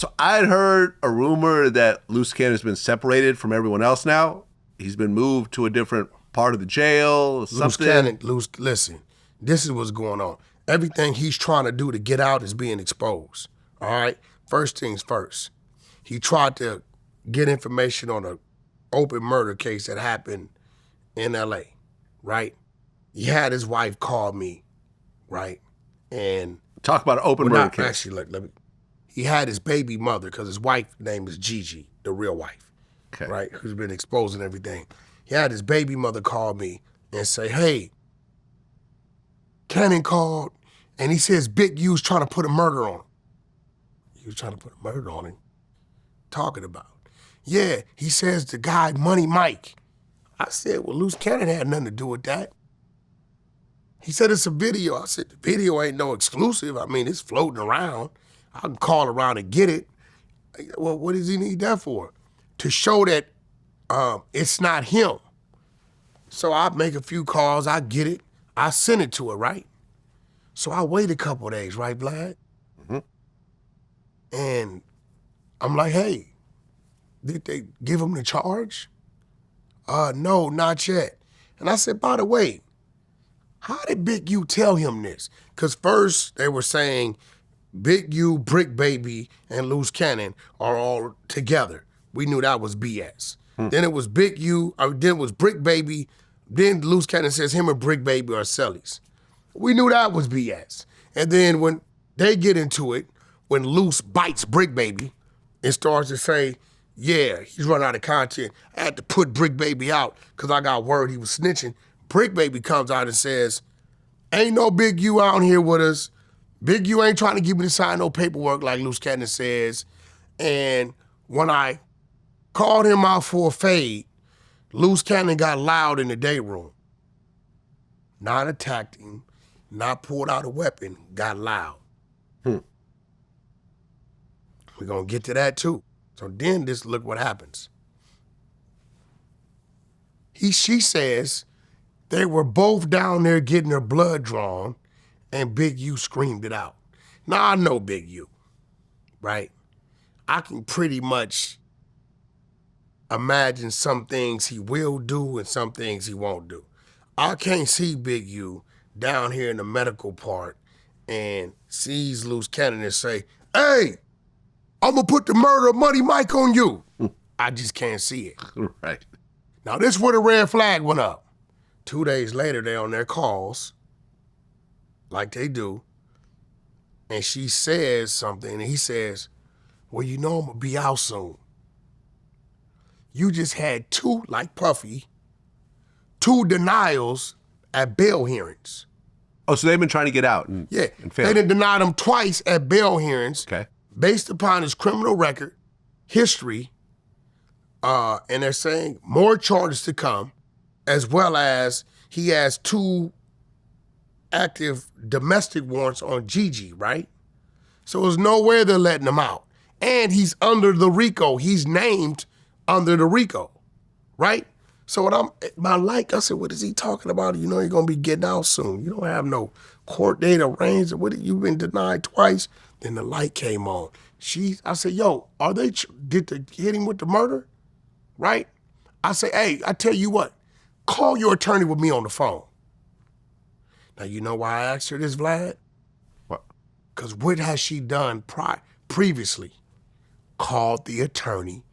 So I'd heard a rumor that Luce has been separated from everyone else now. He's been moved to a different part of the jail or something. Listen, this is what's going on. Everything he's trying to do to get out is being exposed, all right? First things first. He tried to get information on an open murder case that happened in L.A., right? He had his wife call me, right? And talk about an open murder case. Actually, he had his baby mother, because his wife's name is Gigi, the real wife, right? Who's been exposing everything. He had his baby mother call me and say, hey, Cannon called, and he says Big U's trying to put a murder on him. He was trying to put a murder on him. Talking about. Yeah, he says the guy, Money Mike. I said, well, Luce Cannon had nothing to do with that. He said, it's a video. I said, the video ain't no exclusive. I mean, it's floating around. I can call around and get it. Well, what does he need that for? To show that it's not him. So I make a few calls, I get it, I send it to her, right? So I wait a couple of days, right, Vlad? Mm-hmm. And I'm like, hey, did they give him the charge? No, not yet. And I said, by the way, how did Big U tell him this? Because first they were saying Big U, Bricc Baby, and Luce Cannon are all together. We knew that was BS. Then it was Big U, then it was Bricc Baby, then Luce Cannon says him and Bricc Baby are cellies. We knew that was BS. And then when they get into it, when Luce bites Bricc Baby and starts to say, yeah, he's run out of content, I had to put Bricc Baby out because I got word he was snitching. Bricc Baby comes out and says, ain't no Big U out here with us. Big U ain't trying to get me to sign no paperwork like Luce Cannon says. And when I called him out for a fade, Luce Cannon got loud in the day room. Not attacked him, not pulled out a weapon, got loud. We're gonna get to that too. So then look what happens. She says they were both down there getting their blood drawn and Big U screamed it out. Now I know Big U, right? I can pretty much imagine some things he will do and some things he won't do. I can't see Big U down here in the medical part and sees Luce Cannon and say, hey, I'm gonna put the murder of Money Mike on you. I just can't see it. Right. Now this is where the red flag went up. 2 days later, they're on their calls, like they do, and she says something, and he says, well, you know I'm gonna be out soon. You just had two, like Puffy, 2 denials at bail hearings. Oh, so they've been trying to get out and yeah, and failed. They done denied him twice at bail hearings. Okay. Based upon his criminal record, history, and they're saying more charges to come, as well as he has 2 active domestic warrants on Gigi, right? So there's nowhere they're letting him out. And he's under the RICO. He's named under the RICO, right? So I said, what is he talking about? You know you're gonna be getting out soon. You don't have no court date arranged. You've been denied twice. Then the light came on. I said, yo, did they hit him with the murder? Right? I say, hey, I tell you what, call your attorney with me on the phone. Now, you know why I asked her this, Vlad? What? Because what has she done previously? Called the attorney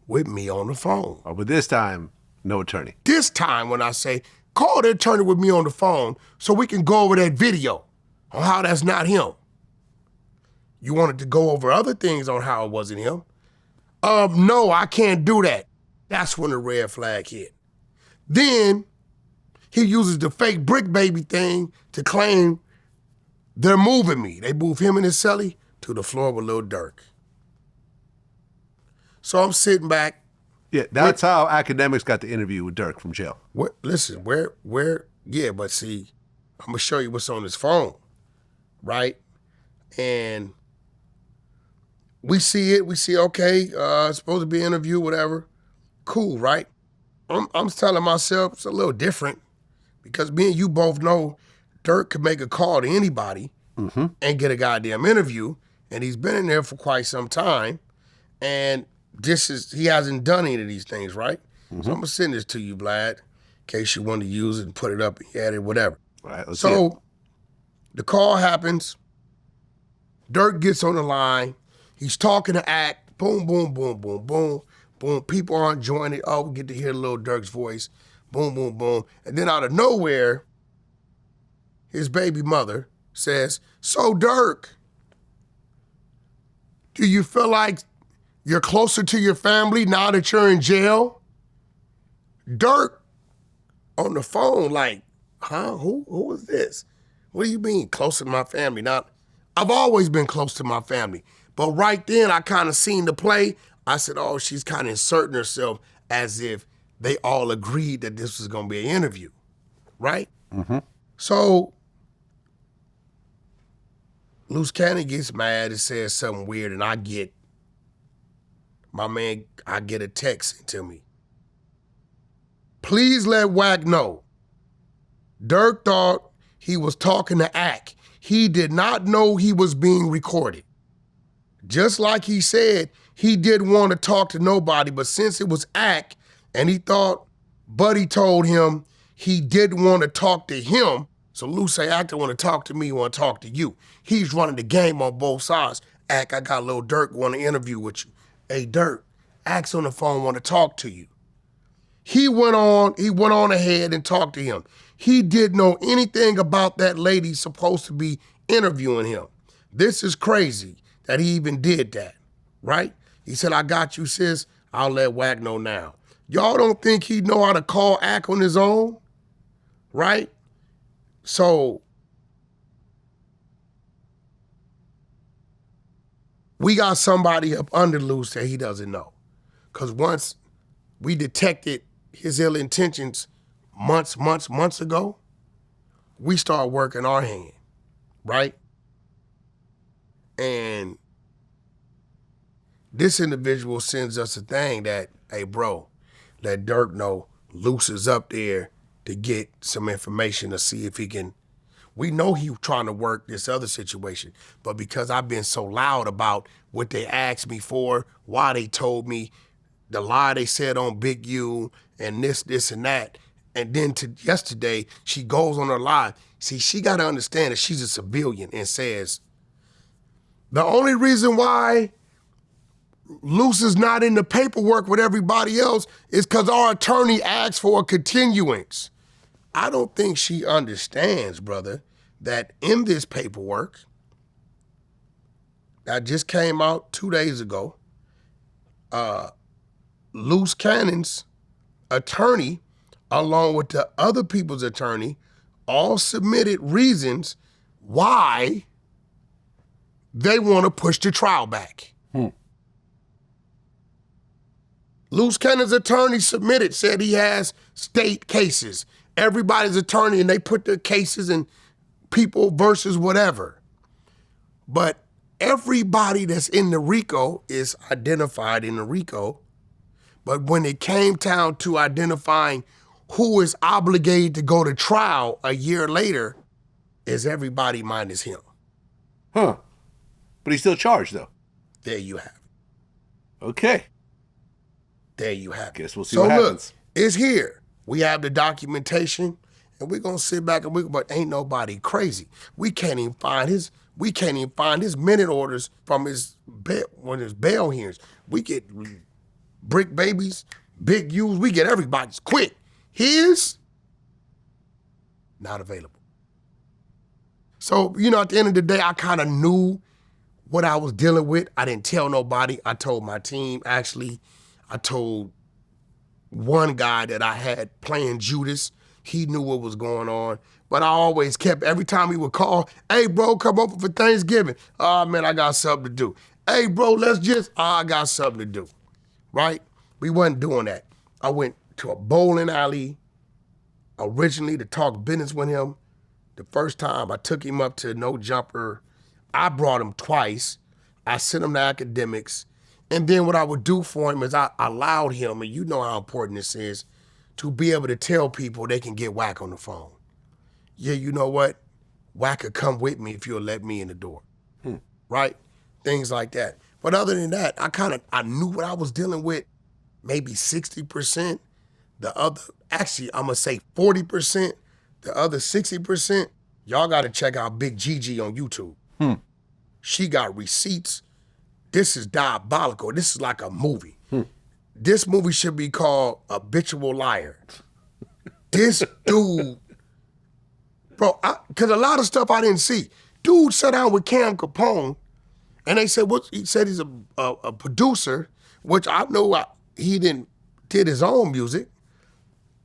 with me on the phone. Oh, but this time, no attorney. This time when I say, call the attorney with me on the phone so we can go over that video on how that's not him. You wanted to go over other things on how it wasn't him. No, I can't do that. That's when the red flag hit. Then he uses the fake Bricc Baby thing to claim they're moving me. They move him and his celly to the floor with Lil Durk. So I'm sitting back. Yeah, that's how academics got the interview with Durk from jail. Listen, yeah, but see, I'm gonna show you what's on his phone, right? And we see, okay, it's supposed to be an interview, whatever. Cool, right? I'm telling myself it's a little different because me and you both know Durk could make a call to anybody and get a goddamn interview. And he's been in there for quite some time. And he hasn't done any of these things, right? Mm-hmm. So I'm gonna send this to you, Vlad, in case you want to use it and put it up and add it, whatever. All right, let's see it. The call happens. Dirk gets on the line. He's talking to Act. Boom, boom, boom, boom, boom, boom. People aren't joining. Oh, we get to hear little Dirk's voice. Boom, boom, boom. And then out of nowhere, his baby mother says, "So Dirk, do you feel like you're closer to your family now that you're in jail?" Dirk on the phone like, huh? Who is this? What do you mean closer to my family? Now, I've always been close to my family. But right then, I kind of seen the play. I said, oh, she's kind of inserting herself as if they all agreed that this was going to be an interview, right? Mm-hmm. So Luce Cannon gets mad and says something weird, and I get a text to me. Please let Wack know. Dirk thought he was talking to Ack. He did not know he was being recorded. Just like he said, he didn't want to talk to nobody, but since it was Ack and he thought Buddy told him he didn't want to talk to him, so Luce say, Ack don't want to talk to me, he want to talk to you. He's running the game on both sides. Ack, I got little Dirk want to interview with you. Hey, Dirk, Ack's on the phone, want to talk to you. He went on ahead and talked to him. He didn't know anything about that lady supposed to be interviewing him. This is crazy that he even did that, right? He said, I got you, sis. I'll let Wack know now. Y'all don't think he know how to call Ack on his own, right? So we got somebody up under Luce that he doesn't know. Because once we detected his ill intentions months ago, we start working our hand, right? And this individual sends us a thing that, hey, bro, let Dirk know Luce is up there to get some information to see if he can. We know he trying to work this other situation, but because I've been so loud about what they asked me for, why they told me, the lie they said on Big U, and this, and that, and then yesterday, she goes on her live. See, she got to understand that she's a civilian and says, the only reason why Luce is not in the paperwork with everybody else is because our attorney asked for a continuance. I don't think she understands, brother, that in this paperwork that just came out 2 days ago, Luce Cannon's attorney, along with the other people's attorney, all submitted reasons why they want to push the trial back. Luce Cannon's attorney said he has state cases. Everybody's attorney, and they put their cases in people versus whatever. But everybody that's in the RICO is identified in the RICO. But when it came down to identifying who is obligated to go to trial a year later, is everybody minus him. Huh. But he's still charged, though. There you have it. Okay. There you have it. Guess we'll see what happens. Look, it's here. We have the documentation, and we're gonna sit back and but ain't nobody crazy. We can't even find his minute orders from his bail hearings. We get Bricc babies, Big U's, we get everybody's quick. His, not available. So, at the end of the day, I kind of knew what I was dealing with. I didn't tell nobody. I told my team, actually. I told one guy that I had playing Judas. He knew what was going on. But I always kept, every time he would call, hey, bro, come over for Thanksgiving. Oh, man, I got something to do. Hey, bro, I got something to do, right? We wasn't doing that. I went to a bowling alley originally to talk business with him. The first time I took him up to No Jumper. I brought him twice. I sent him to academics. And then what I would do for him is I allowed him, and you know how important this is, to be able to tell people they can get Wack on the phone. Yeah, you know what? Wack could come with me if you'll let me in the door, right? things like that. But other than that, I knew what I was dealing with, maybe 60%. The other, actually, I'm gonna say 40%. The other 60%, y'all gotta check out Big Gigi on YouTube. She got receipts. This is diabolical. This is like a movie. This movie should be called Habitual Liar. This dude, bro, because a lot of stuff I didn't see. Dude sat down with Cam Capone, and they said, he said he's a producer, which I know he did his own music.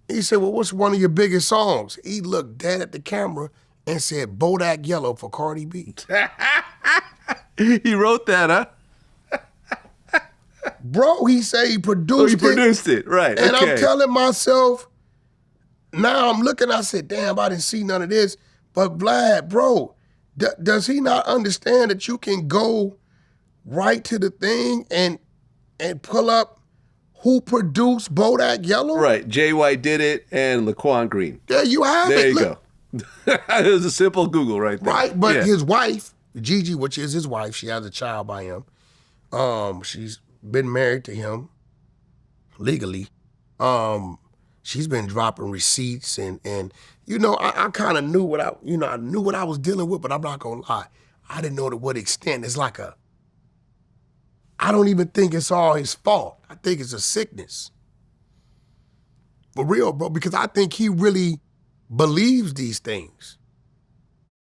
He said, well, what's one of your biggest songs? He looked dead at the camera and said, Bodak Yellow for Cardi B. He wrote that, huh? Bro, he said he produced it. Oh, he produced it, right. And okay. I'm telling myself, now I'm looking, I said, damn, I didn't see none of this. But Vlad, bro, does he not understand that you can go right to the thing and pull up who produced Bodak Yellow? Right, Jay White did it and Laquan Green. There you have it. There you Look. go. It was a simple Google right there. Right, but Yeah. his wife, Gigi, which is his wife, she has a child by him. She's been married to him legally. She's been dropping receipts and you know, I kind of knew I knew what I was dealing with, but I'm not gonna lie. I didn't know to what extent. It's like I don't even think it's all his fault. I think it's a sickness. For real, bro, because I think he really believes these things.